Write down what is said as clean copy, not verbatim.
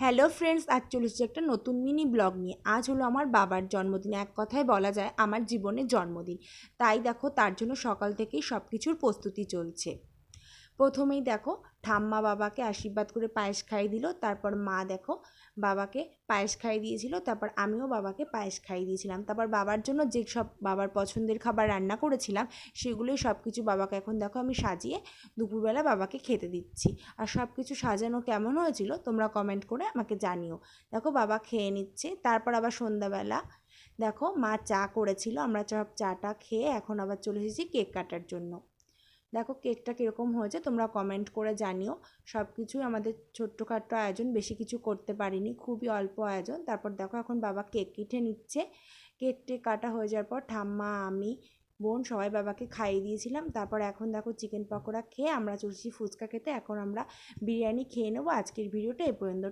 Hello friends, আজ চলেছি একটা নতুন মিনি ব্লগ নিয়ে। আজ হলো আমার বাবার জন্মদিন, এক কথায় বলা যায় আমার জীবনের জন্মদিন। তাই দেখো তার জন্য সকাল থেকেই সব কিছুর প্রস্তুতি চলছে। প্রথমেই দেখো ঠাম্মা বাবাকে আশীর্বাদ করে পায়েস খাইয়ে দিল, তারপর মা দেখো বাবাকে পায়েস খাইয়ে দিয়েছিল, তারপর আমিও বাবাকে পায়েস খাইয়ে দিয়েছিলাম। তারপর বাবার জন্য যে সব বাবার পছন্দের খাবার রান্না করেছিলাম সেগুলোই সব কিছু বাবাকে এখন দেখো আমি সাজিয়ে দুপুরবেলা বাবাকে খেতে দিচ্ছি। আর সব কিছু সাজানো কেমন হয়েছিল তোমরা কমেন্ট করে আমাকে জানিও। দেখো বাবা খেয়ে নিচ্ছে, তারপর আবার সন্ধ্যাবেলা দেখো মা চা করেছিল, আমরা সব চাটা খেয়ে এখন আবার চলে এসেছি কেক কাটার জন্য। দেখো কেকটা কীরকম হয়েছে তোমরা কমেন্ট করে জানিও। সব কিছুই আমাদের ছোট্টখাট্টো আয়োজন, বেশি কিছু করতে পারিনি, খুবই অল্প আয়োজন। তারপর দেখো এখন বাবা কেক কেটে নিচ্ছে। কেকটি কাটা হয়ে যাওয়ার পর ঠাম্মা, আমি, বোন সবাই বাবাকে খাইয়ে দিয়েছিলাম। তারপর এখন দেখো চিকেন পকোড়া খেয়ে আমরা চলছি ফুচকা খেতে। এখন আমরা বিরিয়ানি খেয়ে নেবো। আজকের ভিডিওটা এ পর্যন্ত।